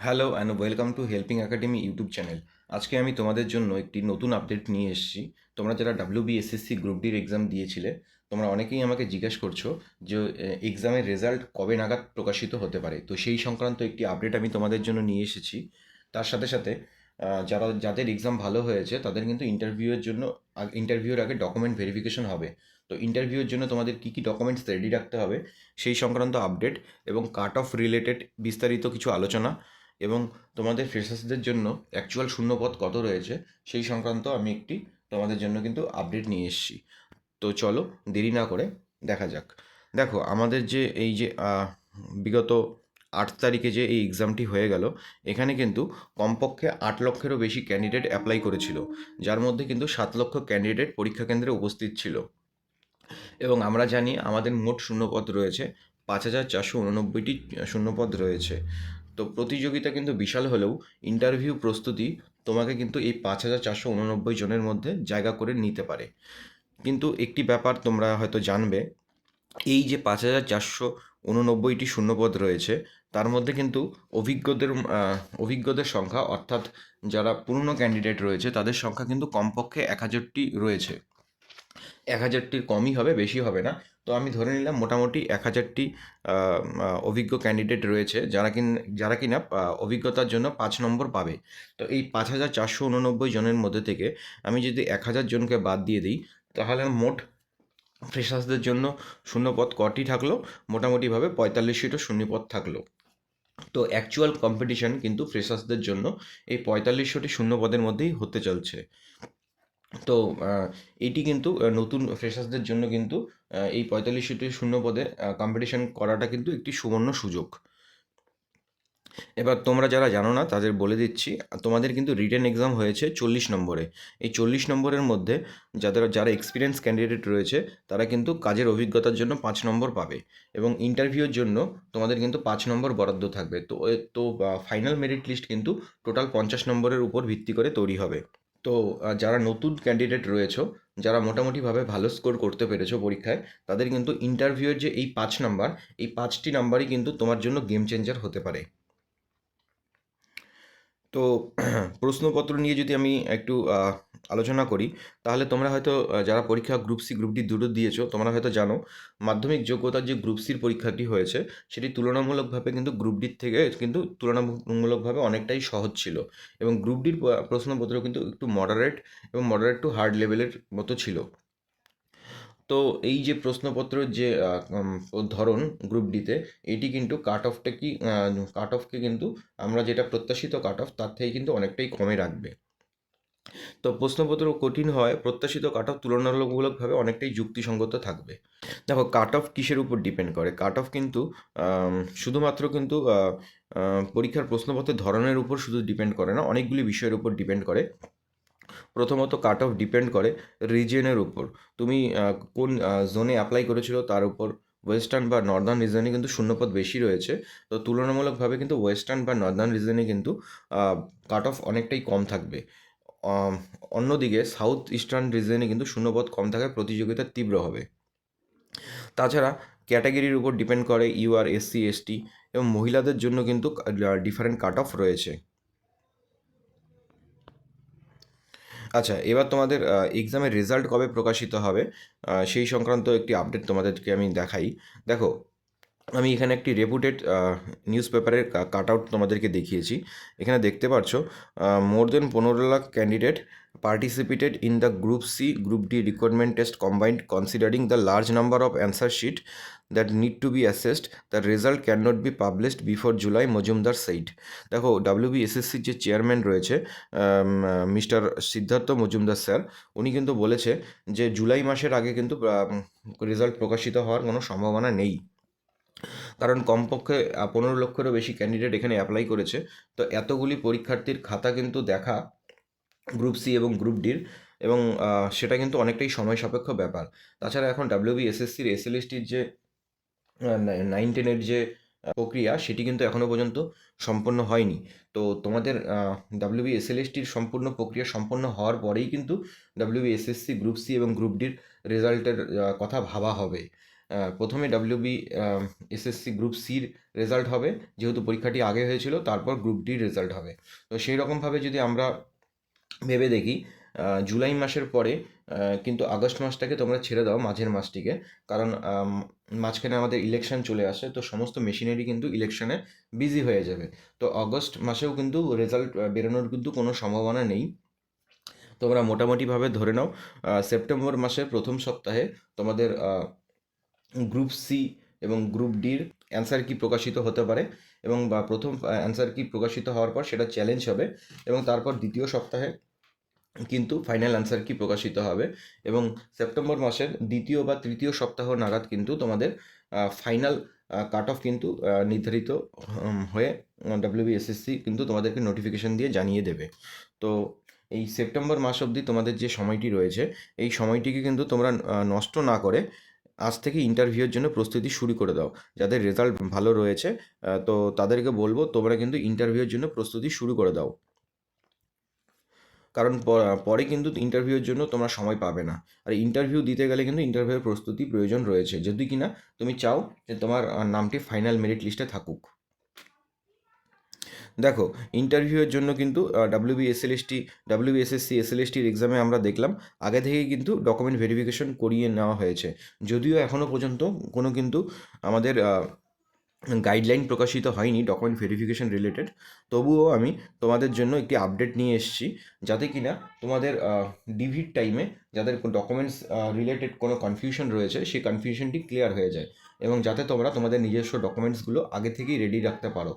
Hello and welcome to helping academy YouTube channel. আজকে আমি তোমাদের জন্য একটি নতুন আপডেট নিয়ে এসেছি। তোমরা যারা WBSSC গ্রুপ ডির এক্সাম দিয়েছিলে, তোমরা অনেকেই আমাকে জিজ্ঞেস করছো যে এক্সামের রেজাল্ট কবে নাগাদ প্রকাশিত হতে পারে। তো সেই সংক্রান্ত একটি আপডেট আমি তোমাদের জন্য নিয়ে এসেছি। তার সাথে সাথে যাদের এক্সাম ভালো হয়েছে তাদের কিন্তু ইন্টারভিউয়ের আগে ডকুমেন্ট ভেরিফিকেশন হবে। তো ইন্টারভিউয়ের জন্য তোমাদের কী কী ডকুমেন্টস রেডি রাখতে হবে সেই সংক্রান্ত আপডেট এবং কাট অফ রিলেটেড বিস্তারিত কিছু আলোচনা এবং তোমাদের ফ্রেশার্সদের জন্য অ্যাকচুয়াল শূন্যপদ কত রয়েছে সেই সংক্রান্ত আমি একটি তোমাদের জন্য কিন্তু আপডেট নিয়ে এসেছি। তো চলো দেরি না করে দেখা যাক। দেখো, আমাদের যে এই যে বিগত 8 তারিখে যে এই এক্সামটি হয়ে গেল, এখানে কিন্তু কমপক্ষে 8 লক্ষেরও বেশি ক্যান্ডিডেট অ্যাপ্লাই করেছিল, যার মধ্যে কিন্তু 7 লক্ষ ক্যান্ডিডেট পরীক্ষা কেন্দ্রে উপস্থিত ছিল। এবং আমরা জানি আমাদের মোট শূন্যপদ রয়েছে 5,489টি শূন্যপদ রয়েছে। তো প্রতিযোগিতা কিন্তু বিশাল হলেও ইন্টারভিউ প্রস্তুতি তোমাকে কিন্তু এই 5,489 জনের মধ্যে জায়গা করে নিতে পারে। কিন্তু একটি ব্যাপার তোমরা হয়তো জানবে, এই যে 5,489টি শূন্যপদ রয়েছে তার মধ্যে কিন্তু অভিজ্ঞদের সংখ্যা, অর্থাৎ যারা পুরনো ক্যান্ডিডেট রয়েছে তাদের সংখ্যা কিন্তু কমপক্ষে 1,000টি রয়েছে। 1,000টির কমই হবে, বেশি হবে না। তো আমি ধরে নিলাম মোটামুটি 1,000টি অভিজ্ঞ ক্যান্ডিডেট রয়েছে যারা কিনা অভিজ্ঞতার জন্য 5 নম্বর পাবে। তো এই 5,489 জনের মধ্যে থেকে আমি যদি 1,000 জনকে বাদ দিয়ে দিই, তাহলে মোট ফ্রেশার্সদের জন্য শূন্যপদ কটি থাকলো? মোটামুটিভাবে 45টা শূন্যপদ থাকলো। তো অ্যাকচুয়াল কম্পিটিশন কিন্তু ফ্রেশার্সদের জন্য এই 45টি শূন্যপদের মধ্যেই হতে চলছে। তো এটি কিন্তু নতুন ফ্রেশার্সদের জন্য কিন্তু এই 45টি শূন্যপদে কম্পিটিশন করাটা কিন্তু একটি সুবর্ণ সুযোগ। এবার তোমরা যারা জানো না তাদের বলে দিচ্ছি, তোমাদের কিন্তু রিটেন এক্সাম হয়েছে 40 নম্বরে। এই 40 নম্বরের মধ্যে যারা এক্সপিরিয়েন্স ক্যান্ডিডেট রয়েছে তারা কিন্তু কাজের অভিজ্ঞতার জন্য 5 নম্বর পাবে, এবং ইন্টারভিউর জন্য তোমাদের কিন্তু 5 নম্বর বরাদ্দ থাকবে। তো ফাইনাল মেরিট লিস্ট কিন্তু টোটাল 50 নম্বরের উপর ভিত্তি করে তৈরি হবে। তো যারা নতুন ক্যান্ডিডেট রয়েছো, যারা মোটামুটিভাবে ভালো স্কোর করতে পেরেছো পরীক্ষায়, তাদের কিন্তু ইন্টারভিউয়ের যে এই 5 নাম্বার, এই 5টি নাম্বারই কিন্তু তোমার জন্য গেম চেঞ্জার হতে পারে। তো প্রশ্নপত্র নিয়ে যদি আমি একটু আলোচনা করি, তাহলে তোমরা হয়তো যারা পরীক্ষা গ্রুপ সি গ্রুপ ডি দুটো দিয়েছো, তোমরা হয়তো জানো মাধ্যমিক যোগ্যতার যে গ্রুপ সির পরীক্ষাটি হয়েছে সেটি তুলনামূলকভাবে কিন্তু গ্রুপ ডির থেকে কিন্তু তুলনামূলকভাবে অনেকটাই সহজ ছিল, এবং গ্রুপ ডির প্রশ্নপত্র কিন্তু একটু মডারেট টু হার্ড লেভেলের মতো ছিল। তো এই যে প্রশ্নপত্রের যে ধরন গ্রুপ ডিতে, এটি কিন্তু কাট অফকে কিন্তু আমরা যেটা প্রত্যাশিত কাট অফ তার থেকে কিন্তু অনেকটাই কমে রাখবে। তো প্রশ্নপত্র কঠিন হয়, প্রত্যাশিত কাট অফ তুলনামূলকভাবে অনেকটাই যুক্তিসঙ্গত থাকবে। দেখো, কাট অফ কিসের উপর ডিপেন্ড করে? কাট অফ কিন্তু শুধুমাত্র কিন্তু পরীক্ষার প্রশ্নপত্রের ধরনের উপর শুধু ডিপেন্ড করে না, অনেকগুলি বিষয়ের উপর ডিপেন্ড করে। প্রথমত কাট অফ ডিপেন্ড করে রিজিয়নের উপর। তুমি কোন জোনে অ্যাপ্লাই করেছিল তার উপর। ওয়েস্টার্ন বা নর্দার্ন রিজনে কিন্তু শূন্যপদ বেশি রয়েছে, তো তুলনামূলকভাবে কিন্তু ওয়েস্টার্ন বা নর্দার্ন রিজনে কিন্তু কাট অফ অনেকটাই কম থাকবে। অন্যদিকে সাউথ ইস্টার্ন রিজনে কিন্তু শূন্যপদ কম থাকায় প্রতিযোগিতা তীব্র হবে। তাছাড়া ক্যাটাগরির উপর ডিপেন্ড করে ইউআর, SC, ST এবং মহিলাদের জন্য কিন্তু ডিফারেন্ট কাট অফ রয়েছে। আচ্ছা, এবার তোমাদের এক্সামের রেজাল্ট কবে প্রকাশিত হবে সেই সংক্রান্ত একটি আপডেট তোমাদেরকে আমি দেখাই। দেখো, আমি এখানে একটি রেপুটেড নিউজ পেপারের কাট আউট তোমাদেরকে দেখিয়েছি। এখানে দেখতে পাচ্ছ মোর দেন 15 lakh candidate participated in the Group C, Group D requirement test combined. Considering the large number of answer sheet that need to be assessed, the result cannot be published before July, Majumdar said. দেখো, WBSSCর যে chairman রয়েছে mister Siddharth Majumdar sir, উনি কিন্তু বলেছে যে জুলাই মাসের আগে কিন্তু রেজাল্ট প্রকাশিত হওয়ার কোনো সম্ভাবনা নেই, কারণ কমপক্ষে 15 লক্ষেরও বেশি ক্যান্ডিডেট এখানে অ্যাপ্লাই করেছে। তো এতগুলি পরীক্ষার্থীর খাতা কিন্তু দেখা গ্রুপ সি এবং গ্রুপ ডির, এবং সেটা কিন্তু অনেকটাই সময় সাপেক্ষ ব্যাপার। তাছাড়া এখন WBSSCর SLSTর যে 9-10-এর যে প্রক্রিয়া, সেটি কিন্তু এখনও পর্যন্ত সম্পন্ন হয়নি। তো তোমাদের WBSLSTর সম্পূর্ণ প্রক্রিয়া সম্পন্ন হওয়ার পরেই কিন্তু WBSSC গ্রুপ সি এবং গ্রুপ ডির রেজাল্টের কথা ভাবা হবে। প্রথমে ডাব্লিউবি এসএসসি গ্রুপ সির রেজাল্ট হবে, যেহেতু পরীক্ষাটি আগে হয়েছিল, তারপর গ্রুপ ডির রেজাল্ট হবে। তো সেই রকমভাবে যদি আমরা ভেবে দেখি, জুলাই মাসের পরে কিন্তু আগস্ট মাসটাকে তোমরা ছেড়ে দাও, মাঝের মাসটিকে, কারণ মাঝখানে আমাদের ইলেকশন চলে আসে, তো সমস্ত মেশিনারি কিন্তু ইলেকশনে বিজি হয়ে যাবে। তো আগস্ট মাসেও কিন্তু রেজাল্ট বেরোনোর কিন্তু কোনো সম্ভাবনা নেই। তোমরা মোটামুটিভাবে ধরে নাও সেপ্টেম্বর মাসের প্রথম সপ্তাহে তোমাদের গ্রুপ সি এবং গ্রুপ ডির অ্যান্সার কি প্রকাশিত হতে পারে, এবং বা প্রথম অ্যান্সার কি প্রকাশিত হওয়ার পর সেটা চ্যালেঞ্জ হবে, এবং তারপর দ্বিতীয় সপ্তাহে কিন্তু ফাইনাল অ্যান্সার কি প্রকাশিত হবে, এবং সেপ্টেম্বর মাসের দ্বিতীয় বা তৃতীয় সপ্তাহ নাগাদ কিন্তু তোমাদের ফাইনাল কাট অফ কিন্তু নির্ধারিত হয়ে ডাব্লিউবিএসএসসি কিন্তু তোমাদেরকে নোটিফিকেশন দিয়ে জানিয়ে দেবে। তো এই সেপ্টেম্বর মাস অবধি তোমাদের যে সময়টি রয়েছে, এই সময়টিকে কিন্তু তোমরা নষ্ট না করে আজ থেকে ইন্টারভিউয়ের জন্য প্রস্তুতি শুরু করে দাও। যাদের রেজাল্ট ভালো রয়েছে তো তাদেরকে বলবো তোমরা কিন্তু ইন্টারভিউয়ের জন্য প্রস্তুতি শুরু করে দাও, কারণ পরে কিন্তু ইন্টারভিউয়ের জন্য তোমরা সময় পাবে না। আর ইন্টারভিউ দিতে গেলে কিন্তু ইন্টারভিউয়ের প্রস্তুতি প্রয়োজন রয়েছে, যদি কিনা তুমি চাও যে তোমার নামটি ফাইনাল মেরিট লিস্টে থাকুক। দেখো, ইন্টারভিউয়ের জন্য কিন্তু ডাব্লিউবিএসএসসি এসএলএসটির এক্সামে আমরা দেখলাম আগে থেকেই কিন্তু ডকুমেন্ট ভেরিফিকেশন করিয়ে নেওয়া হয়েছে। যদিও এখনও পর্যন্ত কোনো কিন্তু আমাদের গাইডলাইন প্রকাশিত হয়নি ডকুমেন্ট ভেরিফিকেশন রিলেটেড, তবুও আমি তোমাদের জন্য একটি আপডেট নিয়ে এসেছি, যাতে কিনা তোমাদের ডিভির টাইমে যাদের ডকুমেন্টস রিলেটেড কোনো কনফিউশন রয়েছে সেই কনফিউশনটি ক্লিয়ার হয়ে যায়, এবং যাতে তোমরা তোমাদের নিজস্ব ডকুমেন্টসগুলো আগে থেকেই রেডি রাখতে পারো,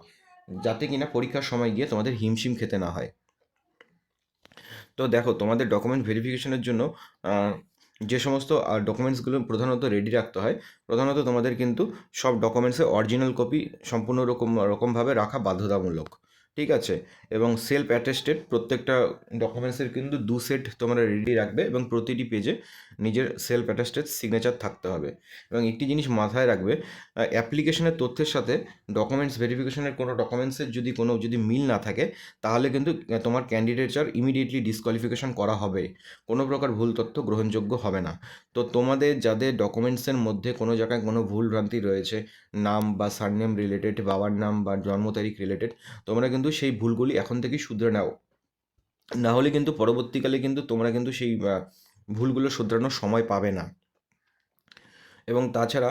যাতে কিনা পরীক্ষার সময় গিয়ে তোমাদের হিমশিম খেতে না হয়। তো দেখো, তোমাদের ডকুমেন্ট ভেরিফিকেশনের জন্য যে সমস্ত ডকুমেন্টসগুলো প্রধানত রেডি রাখতে হয়, প্রধানত তোমাদের কিন্তু সব ডকুমেন্টসের অরিজিনাল কপি সম্পূর্ণ রকমভাবে রাখা বাধ্যতামূলক, ঠিক আছে? এবং সেলফ অ্যাটেস্টেড প্রত্যেকটা ডকুমেন্টসের কিন্তু 2 সেট তোমরা রেডি রাখবে, এবং প্রতিটি পেজে নিজের সেলফ অ্যাটেস্টেড সিগনেচার থাকতে হবে। এবং একটি জিনিস মাথায় রাখবে, অ্যাপ্লিকেশনের তথ্যের সাথে ডকুমেন্টস ভেরিফিকেশনের কোনো ডকুমেন্টসের যদি মিল না থাকে, তাহলে কিন্তু তোমার ক্যান্ডিডেচার ইমিডিয়েটলি ডিসকোয়ালিফিকেশন করা হবে, কোনো প্রকার ভুল তথ্য গ্রহণযোগ্য হবে না। তো তোমাদের যাদের ডকুমেন্টসের মধ্যে কোনো জায়গায় কোনো ভুল ভ্রান্তি রয়েছে, নাম বা সারনেম রিলেটেড, বাবার নাম বা জন্ম তারিখ রিলেটেড, তোমরা কিন্তু সেই ভুলগুলি এখন থেকেই শুধরে নাও, না হলে কিন্তু পরবর্তীকালে কিন্তু তোমরা কিন্তু সেই ভুলগুলো শুধরানোর সময় পাবে না। এবং তাছাড়া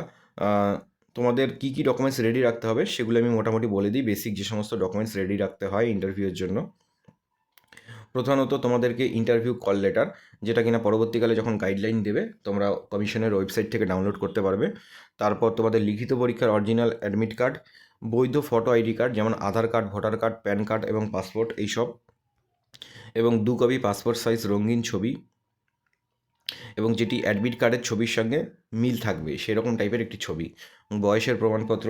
তোমাদের কী কী ডকুমেন্টস রেডি রাখতে হবে সেগুলো আমি মোটামুটি বলে দিই। বেসিক যে সমস্ত ডকুমেন্টস রেডি রাখতে হয় ইন্টারভিউয়ের জন্য, প্রধানত তোমাদেরকে ইন্টারভিউ কল লেটার, যেটা কিনা পরবর্তীকালে যখন গাইডলাইন দেবে তোমরা কমিশনের ওয়েবসাইট থেকে ডাউনলোড করতে পারবে। তারপর তোমাদের লিখিত পরীক্ষার অরিজিনাল অ্যাডমিট কার্ড, বৈধ ফটো আইডি কার্ড যেমন Aadhaar card, voter card, PAN card এবং পাসপোর্ট এইসব, এবং 2 কপি পাসপোর্ট সাইজ রঙিন ছবি, এবং যেটি অ্যাডমিট কার্ডের ছবির সঙ্গে মিল থাকবে সেরকম টাইপের একটি ছবি, বয়সের প্রমাণপত্র,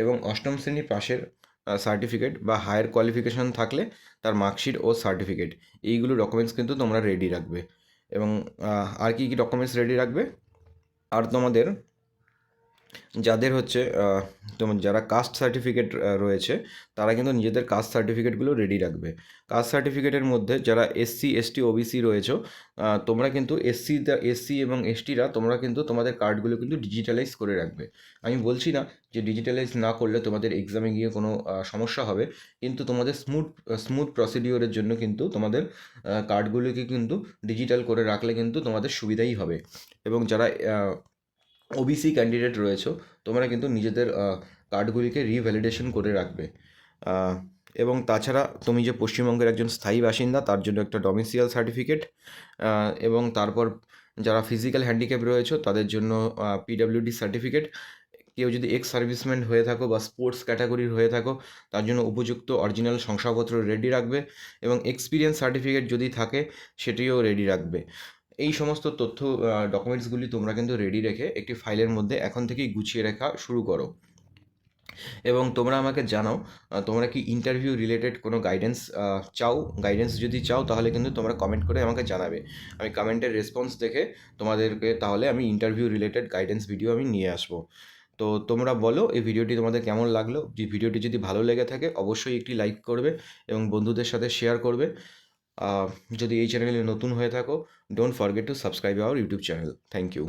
এবং অষ্টম শ্রেণী পাশের সার্টিফিকেট বা হায়ার কোয়ালিফিকেশন থাকলে তার মার্কশিট ও সার্টিফিকেট, এইগুলো ডকুমেন্টস কিন্তু তোমরা রেডি রাখবে। এবং আর কী কী ডকুমেন্টস রেডি রাখবে, আর তোমাদের যাদের হচ্ছে তোমার যারা কাস্ট সার্টিফিকেট রয়েছে, তারা কিন্তু নিজেদের কাস্ট সার্টিফিকেটগুলো রেডি রাখবে। কাস্ট সার্টিফিকেটের মধ্যে যারা এসসি, এসটি, ওবিসি রয়েছে, তোমরা কিন্তু এসসি এবং এসটিরা তোমরা কিন্তু তোমাদের কার্ডগুলো কিন্তু ডিজিটালাইজ করে রাখবে। আমি বলছি না যে ডিজিটালাইজ না করলে তোমাদের এক্সামে গিয়ে কোনো সমস্যা হবে, কিন্তু তোমাদের স্মুথ প্রসিডিওরের জন্য কিন্তু তোমাদের কার্ডগুলোকে কিন্তু ডিজিটাল করে রাখলে কিন্তু তোমাদের সুবিধাই হবে। এবং যারা ওবিসি ক্যান্ডিডেট রয়েছে, তোমরা কিন্তু নিজেদের কার্ডগুলিকে রিভ্যালিডেশন করে রাখবে। এবং তাছাড়া তুমি যে পশ্চিমবঙ্গের একজন স্থায়ী বাসিন্দা তার জন্য একটা ডমিসিয়াল সার্টিফিকেট, এবং তারপর যারা ফিজিক্যাল হ্যান্ডিক্যাপ রয়েছে তাদের জন্য পিডাব্লিউডি সার্টিফিকেট, কেউ যদি এক্স সার্ভিসম্যান হয়ে থাকো বা স্পোর্টস ক্যাটাগরির হয়ে থাকো তার জন্য উপযুক্ত অরিজিনাল শংসাপত্র রেডি রাখবে, এবং এক্সপিরিয়েন্স সার্টিফিকেট যদি থাকে সেটিও রেডি রাখবে। এই সমস্ত তথ্য ডকুমেন্টসগুলি তোমরা কিন্তু রেডি রেখে একটি ফাইলের মধ্যে এখন থেকেই গুছিয়ে রাখা শুরু করো। এবং তোমরা আমাকে জানাও তোমরা কি ইন্টারভিউ রিলেটেড কোনো গাইডেন্স যদি চাও তাহলে কিন্তু তোমরা কমেন্ট করে আমাকে জানাবে। আমি কমেন্টের রেসপন্স দেখে তোমাদেরকে তাহলে আমি ইন্টারভিউ রিলেটেড গাইডেন্স ভিডিও আমি নিয়ে আসবো। তো তোমরা বলো এই ভিডিওটি তোমাদের কেমন লাগলো। ভিডিওটি যদি ভালো লেগে থাকে অবশ্যই একটি লাইক করবে এবং বন্ধুদের সাথে শেয়ার করবে। যদি এই চ্যানেলে নতুন হয়ে থাকো, don't forget to subscribe our YouTube channel. Thank you.